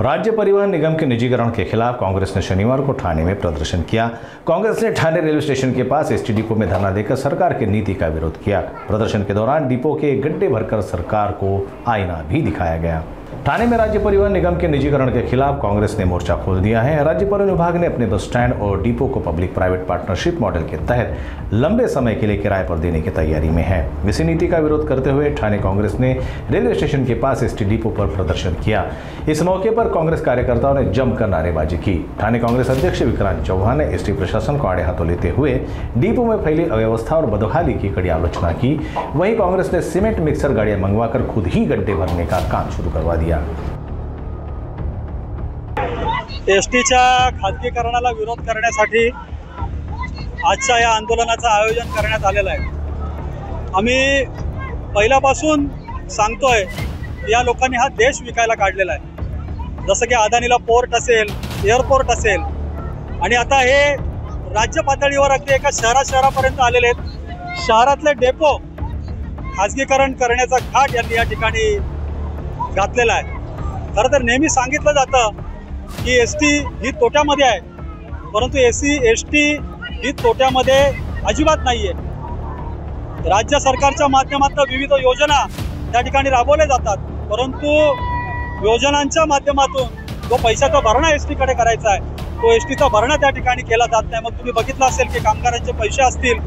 राज्य परिवहन निगम के निजीकरण के खिलाफ कांग्रेस ने शनिवार को ठाणे में प्रदर्शन किया। कांग्रेस ने ठाणे रेलवे स्टेशन के पास एसटी डिपो में धरना देकर सरकार की नीति का विरोध किया। प्रदर्शन के दौरान डिपो के गड्ढे भरकर सरकार को आईना भी दिखाया गया। ठाणे में राज्य परिवहन निगम के निजीकरण के खिलाफ कांग्रेस ने मोर्चा खोल दिया है। राज्य परिवहन विभाग ने अपने बस स्टैंड और डिपो को पब्लिक प्राइवेट पार्टनरशिप मॉडल के तहत लंबे समय के लिए किराए पर देने की तैयारी में है। इसी नीति का विरोध करते हुए ठाणे कांग्रेस ने रेलवे स्टेशन के पास एसटी डिपो पर प्रदर्शन किया। इस मौके पर कांग्रेस कार्यकर्ताओं ने जमकर नारेबाजी की। ठाणे कांग्रेस अध्यक्ष विक्रांत चौहान ने एसटी प्रशासन को आड़े हाथों लेते हुए डिपो में फैली अव्यवस्था और बदहाली की कड़ी आलोचना की। वहीं कांग्रेस ने सीमेंट मिक्सर गाड़ियां मंगवाकर खुद ही गड्ढे भरने का काम शुरू करवा दिया। एसटीच्या खाजगीकरणाला विरोध करण्यासाठी आजच्या या आंदोलनाचं आयोजन करण्यात आलेलं आहे। आम्ही पहिल्यापासून सांगतोय या लोकांनी हा देश विकायला काढलेला आहे। जसं की अदानीला पोर्ट असेल, एअरपोर्ट असेल आणि आता हे राज्य पातळीवर अगदी एका शहरापर्यंत आलेले आहेत। शहरातले डेपो खाजगीकरण करण्याचा घाट यांनी या ठिकाणी घातलेला आहे। खरं तर नेहमी सांगितलं जातं की एसटी ही तोट्यामध्ये आहे, परंतु एसटी ही तोट्यामध्ये अजिबात नाही आहे। राज्य सरकारच्या माध्यमातून विविध योजना त्या ठिकाणी राबवल्या जातात, परंतु योजनांच्या माध्यमातून जो पैशाचा भरणा एसटीकडे करायचा आहे तो एसटीचा भरणा त्या ठिकाणी केला जात नाही। मग तुम्ही बघितलं असेल की कामगारांचे पैसे असतील,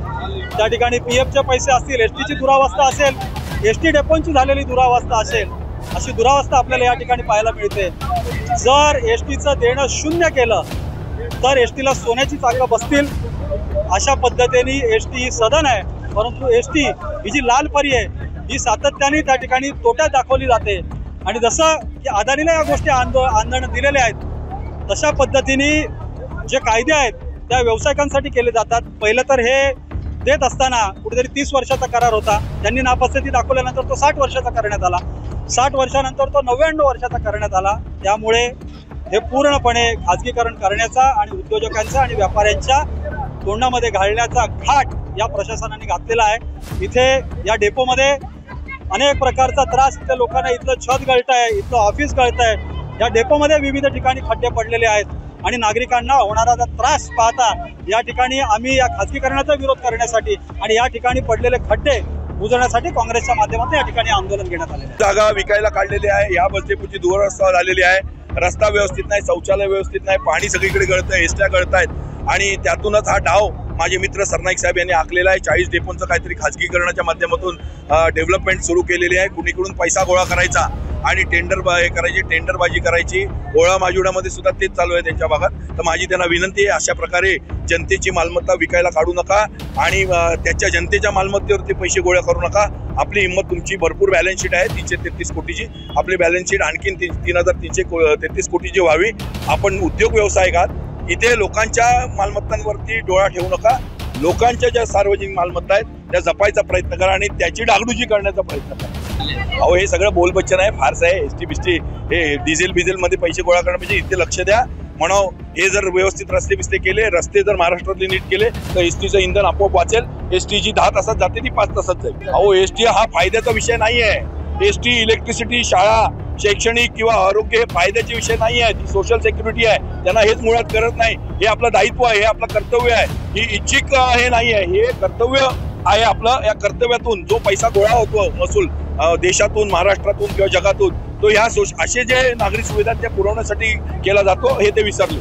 त्या ठिकाणी पीएफचे पैसे असतील, एसटीची दुरावस्था असेल, एसटी डेपोंची झालेली दुरावस्था असेल, अशी दुरावस्था आपल्याला या ठिकाणी पाहायला मिळते। जर एसटीचं देणं शून्य केलं तर एसटीला सोन्याची चाकं बसतील। अशा पद्धतीने एसटी ही सदन आहे, परंतु एसटी ही जी लाल परी आहे ही सातत्याने त्या ठिकाणी तोट्यात दाखवली जाते। आणि जसं की अदानीला या गोष्टी आंदोलन दिलेले आहेत, तशा पद्धतीने जे कायदे आहेत त्या व्यावसायिकांसाठी केले जातात। पहिलं तर हे देत असताना कुठेतरी 30 वर्षाचा करार होता, त्यांनी नापसंती दाखवल्यानंतर तो 60 वर्षाचा करण्यात आला, 60 वर्षानंतर तो 99 वर्षाचा करण्यात आला। त्यामुळे हे पूर्णपणे खाजगीकरण करण्याचा आणि उद्योजकांचा आणि व्यापाऱ्यांच्या तोंडामध्ये घालण्याचा घाट या प्रशासनाने घातलेला आहे। इथे या डेपोमध्ये अनेक प्रकारचा त्रास, इथे लोकांना इथलं छत गळत आहे, इथलं ऑफिस गळत आहे। या डेपोमध्ये विविध ठिकाणी खड्डे पडलेले आहेत आणि नागरिकांना होणारा त्रास पाहता या ठिकाणी आम्ही या खाजगीकरणाचा विरोध करण्यासाठी आणि या ठिकाणी पडलेले खड्डे बुजवण्यासाठी काँग्रेसच्या माध्यमातून या ठिकाणी आंदोलन घेण्यात आले आहे। जागा विकायला काढलेली आहे, या बस डेपोची दुरवस्था झालेली आहे, रस्ता व्यवस्थित नाही, शौचालय व्यवस्थित नाही, पाणी सगळीकडे गळतंय, एसट्या गळतायत आणि त्यातूनच हा डाव माझे मित्र सरनाईक साहेब यांनी आखलेला आहे। 40 डेपोंचं काहीतरी खाजगीकरणाच्या माध्यमातून डेव्हलपमेंट सुरू केलेली आहे। कुणीकडून पैसा गोळा करायचा आणि टेंडरबाजी करायची। गोळा माजुडामध्ये सुद्धा तेच चालू आहे त्यांच्या भागात। तर माझी त्यांना विनंती आहे, अशा प्रकारे जनतेची मालमत्ता विकायला काढू नका आणि त्याच्या जनतेच्या मालमत्तेवरती पैसे गोळा करू नका। आपली हिंमत, तुमची भरपूर बॅलन्स शीट आहे 333 कोटीची, आपली बॅलन्स शीट आणखीन 3333 कोटीची व्हावी। आपण उद्योग व्यवसाय आहात, इथे लोकांच्या मालमत्तांवरती डोळा ठेवू नका। लोकांच्या ज्या सार्वजनिक मालमत्ता आहेत त्या जपायचा प्रयत्न करा आणि त्याची डागडुजी करण्याचा प्रयत्न करा। अहो हे सगळं बोलबच्चन आहे, फारसं आहे। एसटी हे डिझेल मध्ये पैसे गोळा करणं म्हणजे इथे लक्ष द्या म्हणा। हे जर व्यवस्थित रस्ते केले, रस्ते जर महाराष्ट्रातले नीट केले तर एसटीचं इंधन आपोआप वाचेल। एसटीची 10 तासात जाते ती 5 तासात जाईल। अहो एसटी हा फायद्याचा विषय नाही आहे। एसटी इलेक्ट्रिसिटी, शाळा, शैक्षणिक किंवा आरोग्य हे फायद्याचे विषय नाही आहे, ती सोशल सिक्युरिटी आहे। त्यांना हेच मुळात करत नाही। हे आपलं दायित्व आहे, हे आपलं कर्तव्य आहे, ही इच्छिक हे नाही आहे, हे कर्तव्य आहे आपलं। या कर्तव्यातून जो पैसा गोळा होतो महसूल देशातून, महाराष्ट्रातून किंवा जगातून, तो ह्या असे जे नागरिक सुविधा त्या पुरवण्यासाठी केला जातो हे ते विसरले।